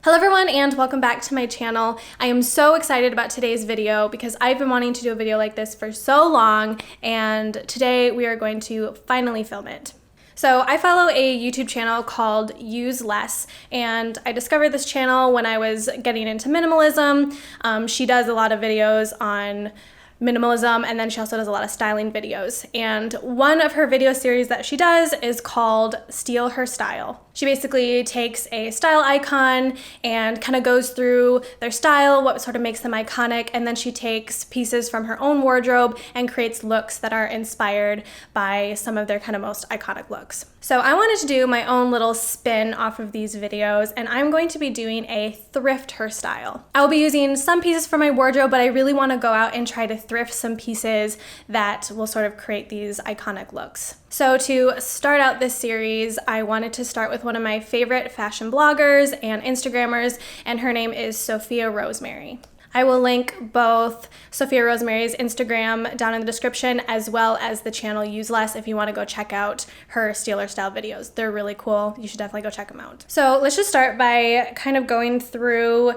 Hello everyone and welcome back to my channel. I am so excited about today's video because I've been wanting to do a video like this for so long, and today we are going to finally film it. So I follow a YouTube channel called Use Less, and I discovered this channel when I was getting into minimalism. She does a lot of videos on minimalism, and then she also does a lot of styling videos. And one of her video series that she does is called Steal Her Style. She basically takes a style icon and kind of goes through their style, what sort of makes them iconic, and then she takes pieces from her own wardrobe and creates looks that are inspired by some of their kind of most iconic looks. So I wanted to do my own little spin off of these videos, and I'm going to be doing a thrift her style. I will be using some pieces from my wardrobe, but I really want to go out and try to thrift some pieces that will sort of create these iconic looks. So to start out this series, I wanted to start with one of my favorite fashion bloggers and Instagrammers, and her name is Sophia Rosemary. I will link both Sophia Rosemary's Instagram down in the description, as well as the channel Use Less if you want to go check out her Steal Her Style videos. They're really cool. You should definitely go check them out. So let's just start by kind of going through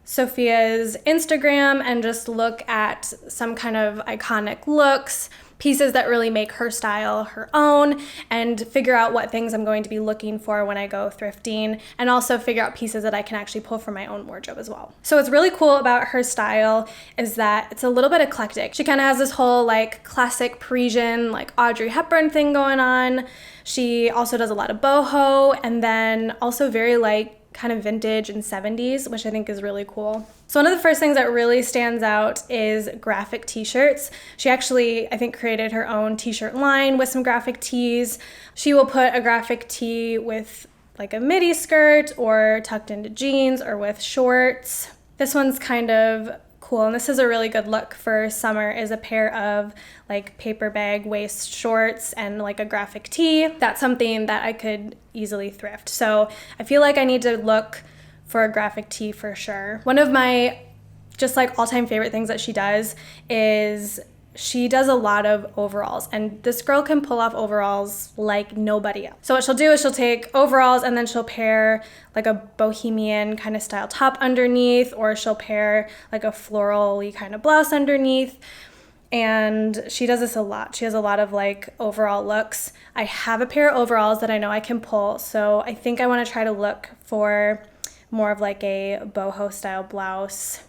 Sophia's Instagram and just look at some kind of iconic looks, pieces that really make her style her own, and figure out what things I'm going to be looking for when I go thrifting, and also figure out pieces that I can actually pull from my own wardrobe as well. So what's really cool about her style is that it's a little bit eclectic. She kind of has this whole like classic Parisian, like Audrey Hepburn thing going on. She also does a lot of boho, and then also very like kind of vintage and 70s, which I think is really cool. So one of the first things that really stands out is graphic t-shirts. She actually, I think, created her own t-shirt line with some graphic tees. She will put a graphic tee with like a midi skirt or tucked into jeans or with shorts. This one's kind of cool, and this is a really good look for summer, is a pair of like paper bag waist shorts and like a graphic tee. That's something that I could easily thrift. So I feel like I need to look for a graphic tee for sure. One of my just like all-time favorite things that she does is she does a lot of overalls, and this girl can pull off overalls like nobody else. So what she'll do is she'll take overalls and then she'll pair like a bohemian kind of style top underneath, or she'll pair like a floral-y kind of blouse underneath. And she does this a lot. She has a lot of like overall looks. I have a pair of overalls that I know I can pull, so I think I want to try to look for more of like a boho style blouse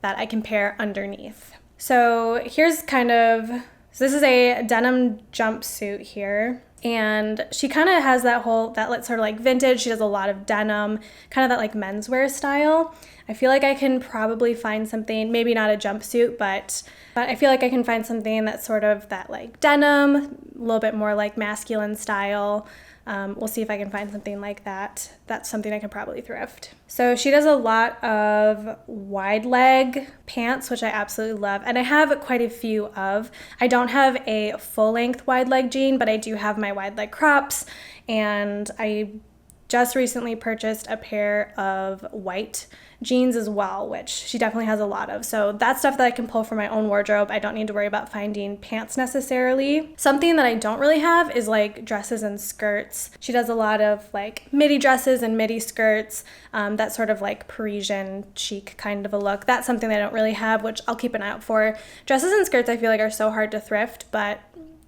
that I can pair underneath. So here's so this is a denim jumpsuit here, and she kind of has that sort of like vintage. She does a lot of denim, kind of that like menswear style. I feel like I can probably find something, maybe not a jumpsuit, but I feel like I can find something that's sort of that like denim, a little bit more like masculine style. We'll see if I can find something like that. That's something I could probably thrift. So she does a lot of wide leg pants, which I absolutely love, and I have quite a few of. I don't have a full length wide leg jean, but I do have my wide leg crops, and I just recently purchased a pair of white jeans as well, which she definitely has a lot of. So that's stuff that I can pull from my own wardrobe. I don't need to worry about finding pants necessarily. Something that I don't really have is like dresses and skirts. She does a lot of like midi dresses and midi skirts, that sort of like Parisian chic kind of a look. That's something that I don't really have, which I'll keep an eye out for. Dresses and skirts I feel like are so hard to thrift, but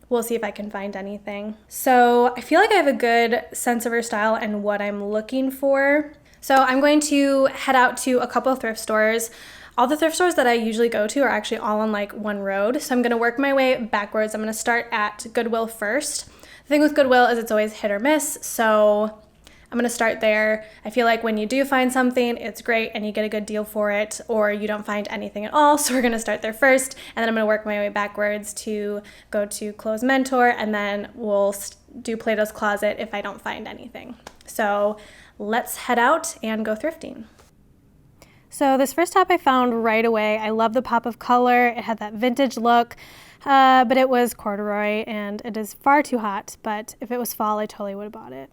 we'll see if I can find anything. So I feel like I have a good sense of her style and what I'm looking for. So I'm going to head out to a couple of thrift stores. All the thrift stores that I usually go to are actually all on like one road. So I'm gonna work my way backwards. I'm gonna start at Goodwill first. The thing with Goodwill is it's always hit or miss. So I'm gonna start there. I feel like when you do find something, it's great and you get a good deal for it, or you don't find anything at all. So we're gonna start there first, and then I'm gonna work my way backwards to go to Clothes Mentor, and then we'll do Plato's Closet if I don't find anything. So let's head out and go thrifting. So this first top I found right away. I love the pop of color. It had that vintage look, but it was corduroy and it is far too hot, but if it was fall, I totally would have bought it.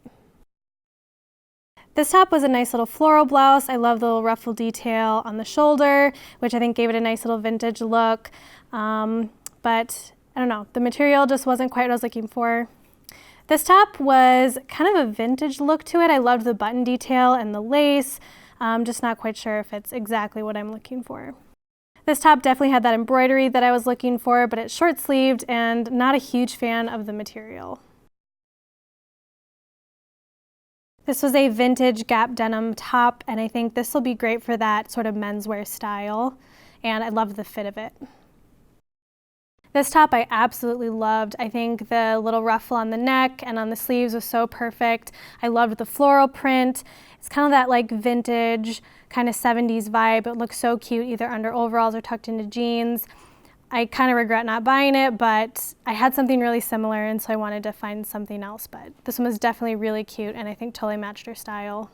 This top was a nice little floral blouse. I love the little ruffle detail on the shoulder, which I think gave it a nice little vintage look. But I don't know, the material just wasn't quite what I was looking for. This top was kind of a vintage look to it. I loved the button detail and the lace. I'm just not quite sure if it's exactly what I'm looking for. This top definitely had that embroidery that I was looking for, but it's short-sleeved and not a huge fan of the material. This was a vintage Gap denim top, and I think this will be great for that sort of menswear style, and I love the fit of it. This top I absolutely loved. I think the little ruffle on the neck and on the sleeves was so perfect. I loved the floral print. It's kind of that like vintage kind of 70s vibe. It looks so cute either under overalls or tucked into jeans. I kind of regret not buying it, but I had something really similar, and so I wanted to find something else. But this one was definitely really cute, and I think totally matched her style.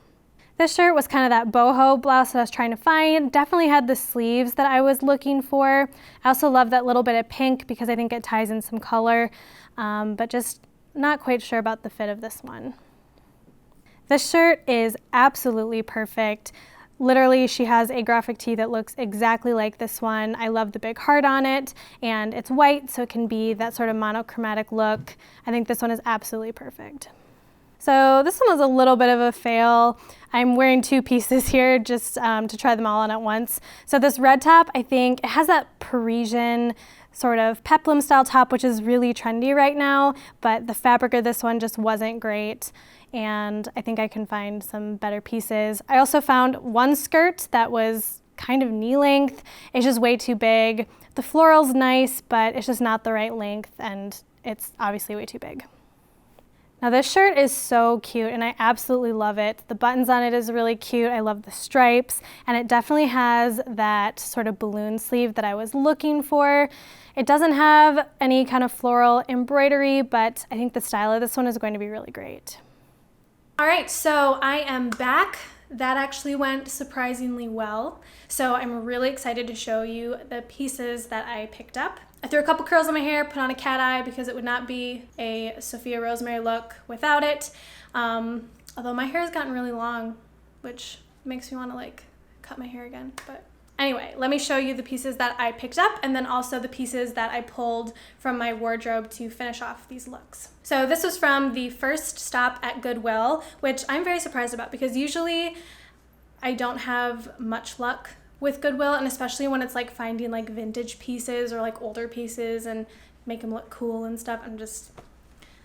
This shirt was kind of that boho blouse that I was trying to find. Definitely had the sleeves that I was looking for. I also love that little bit of pink because I think it ties in some color, but just not quite sure about the fit of this one. This shirt is absolutely perfect. Literally, she has a graphic tee that looks exactly like this one. I love the big heart on it, and it's white, so it can be that sort of monochromatic look. I think this one is absolutely perfect. So this one was a little bit of a fail. I'm wearing two pieces here just to try them all on at once. So this red top, I think it has that Parisian sort of peplum style top, which is really trendy right now, but the fabric of this one just wasn't great, and I think I can find some better pieces. I also found one skirt that was kind of knee length. It's just way too big. The floral's nice, but it's just not the right length, and it's obviously way too big. Now this shirt is so cute, and I absolutely love it. The buttons on it is really cute. I love the stripes, and it definitely has that sort of balloon sleeve that I was looking for. It doesn't have any kind of floral embroidery, but I think the style of this one is going to be really great. All right, so I am back. That actually went surprisingly well. So I'm really excited to show you the pieces that I picked up. I threw a couple curls in my hair, put on a cat eye because it would not be a Sophia Rosemary look without it. Although my hair has gotten really long, which makes me want to like cut my hair again. But anyway, let me show you the pieces that I picked up and then also the pieces that I pulled from my wardrobe to finish off these looks. So this was from the first stop at Goodwill, which I'm very surprised about because usually I don't have much luck with Goodwill, and especially when it's like finding like vintage pieces or like older pieces and make them look cool and stuff. I'm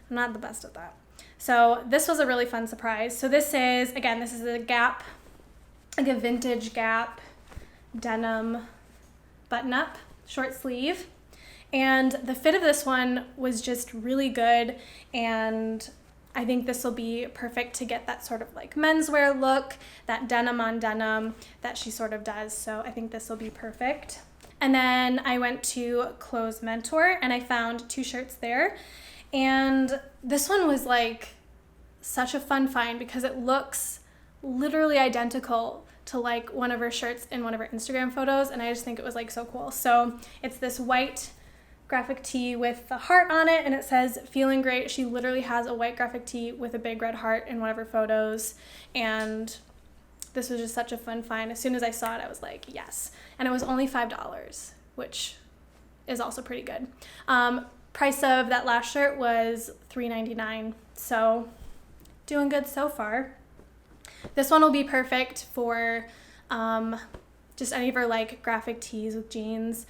not the best at that. So this was a really fun surprise. So this is, again, this is a Gap, like a vintage Gap denim button-up, short sleeve. And the fit of this one was just really good, and I think this will be perfect to get that sort of like menswear look, that denim on denim that she sort of does. So I think this will be perfect. And then I went to Clothes Mentor and I found two shirts there. And this one was like such a fun find because it looks literally identical to like one of her shirts in one of her Instagram photos. And I just think it was like so cool. So it's this white graphic tee with the heart on it, and it says feeling great. She literally has a white graphic tee with a big red heart in one of her photos, and this was just such a fun find. As soon as I saw it, I was like, yes. And it was only $5, which is also pretty good. Price of that last shirt was $3.99, so doing good so far. This one will be perfect for just any of her like graphic tees with jeans.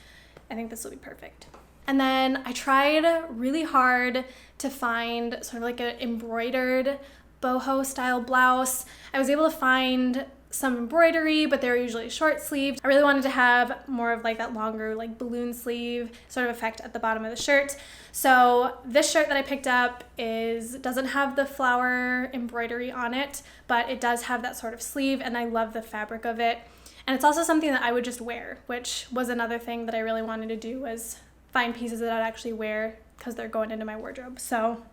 I think this will be perfect. And then I tried really hard to find sort of like an embroidered boho style blouse. I was able to find some embroidery, but they were usually short sleeved. I really wanted to have more of like that longer like balloon sleeve sort of effect at the bottom of the shirt. So this shirt that I picked up doesn't have the flower embroidery on it, but it does have that sort of sleeve, and I love the fabric of it. And it's also something that I would just wear, which was another thing that I really wanted to do, was find pieces that I'd actually wear because they're going into my wardrobe. So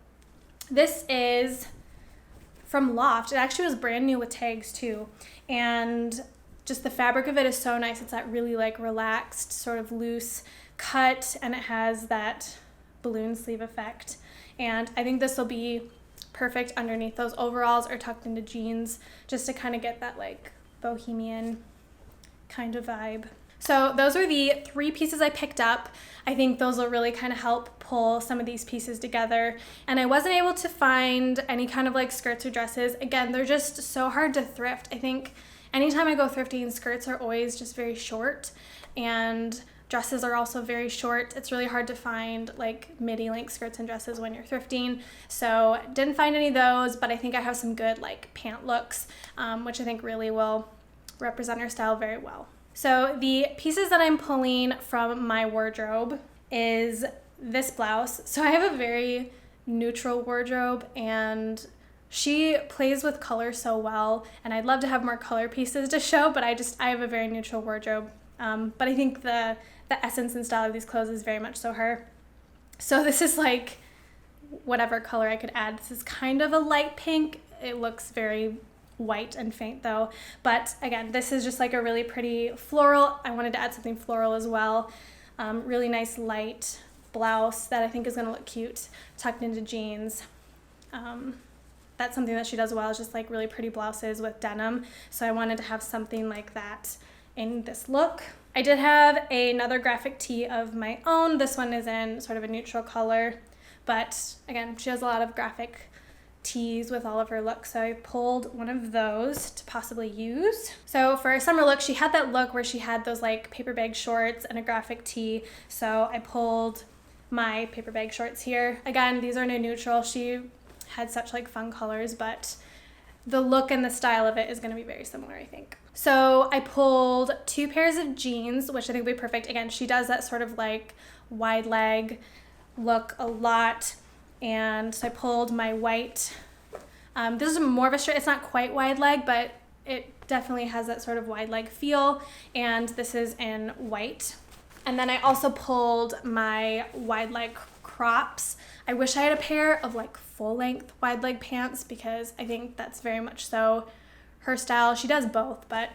this is from Loft. It actually was brand new with tags too. And just the fabric of it is so nice. It's that really like relaxed, sort of loose cut, and it has that balloon sleeve effect. And I think this will be perfect underneath those overalls or tucked into jeans, just to kind of get that like bohemian kind of vibe. So those are the three pieces I picked up. I think those will really kind of help pull some of these pieces together. And I wasn't able to find any kind of like skirts or dresses. Again, they're just so hard to thrift. I think anytime I go thrifting, skirts are always just very short, and dresses are also very short. It's really hard to find like midi length skirts and dresses when you're thrifting. So didn't find any of those, but I think I have some good like pant looks, which I think really will represent her style very well. So the pieces that I'm pulling from my wardrobe is this blouse. So I have a very neutral wardrobe, and she plays with color so well, and I'd love to have more color pieces to show, but I have a very neutral wardrobe. But I think the essence and style of these clothes is very much so her. So this is like whatever color I could add. This is kind of a light pink. It looks very white and faint though. But again, this is just like a really pretty floral. I wanted to add something floral as well. Really nice light blouse that I think is gonna look cute tucked into jeans. That's something that she does well, is just like really pretty blouses with denim. So I wanted to have something like that in this look. I did have another graphic tee of my own. This one is in sort of a neutral color, but again, she has a lot of graphic tees with all of her looks, so I pulled one of those to possibly use. So for a summer look, she had that look where she had those like paper bag shorts and a graphic tee, so I pulled my paper bag shorts here. Again, these are in a neutral. She had such like fun colors, but the look and the style of it is going to be very similar, I think. So I pulled 2 pairs of jeans, which I think would be perfect. Again, she does that sort of like wide leg look a lot. And so I pulled my white, this is more of a straight, it's not quite wide leg, but it definitely has that sort of wide leg feel. And this is in white. And then I also pulled my wide leg crops. I wish I had a pair of like full length wide leg pants, because I think that's very much so her style. She does both, but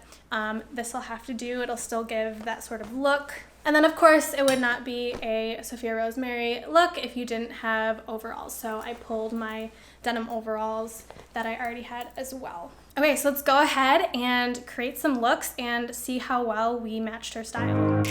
this will have to do. It'll still give that sort of look. And then of course it would not be a Sophia Rosemary look if you didn't have overalls. So I pulled my denim overalls that I already had as well. Okay, so let's go ahead and create some looks and see how well we matched her style.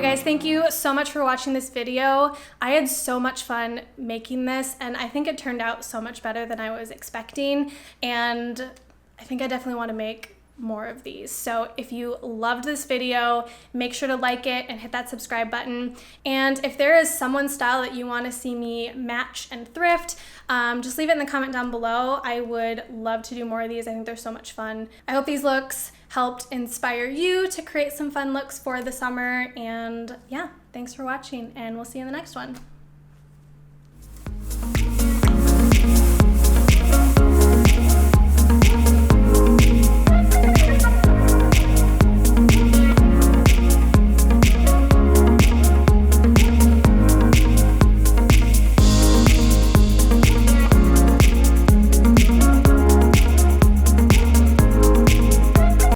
Guys, thank you so much for watching this video. I had so much fun making this, and I think it turned out so much better than I was expecting, and I think I definitely want to make more of these. So if you loved this video, make sure to like it and hit that subscribe button. And if there is someone's style that you want to see me match and thrift, just leave it in the comment down below. I would love to do more of these. I think they're so much fun. I hope these looks helped inspire you to create some fun looks for the summer. And yeah, thanks for watching, and we'll see you in the next one.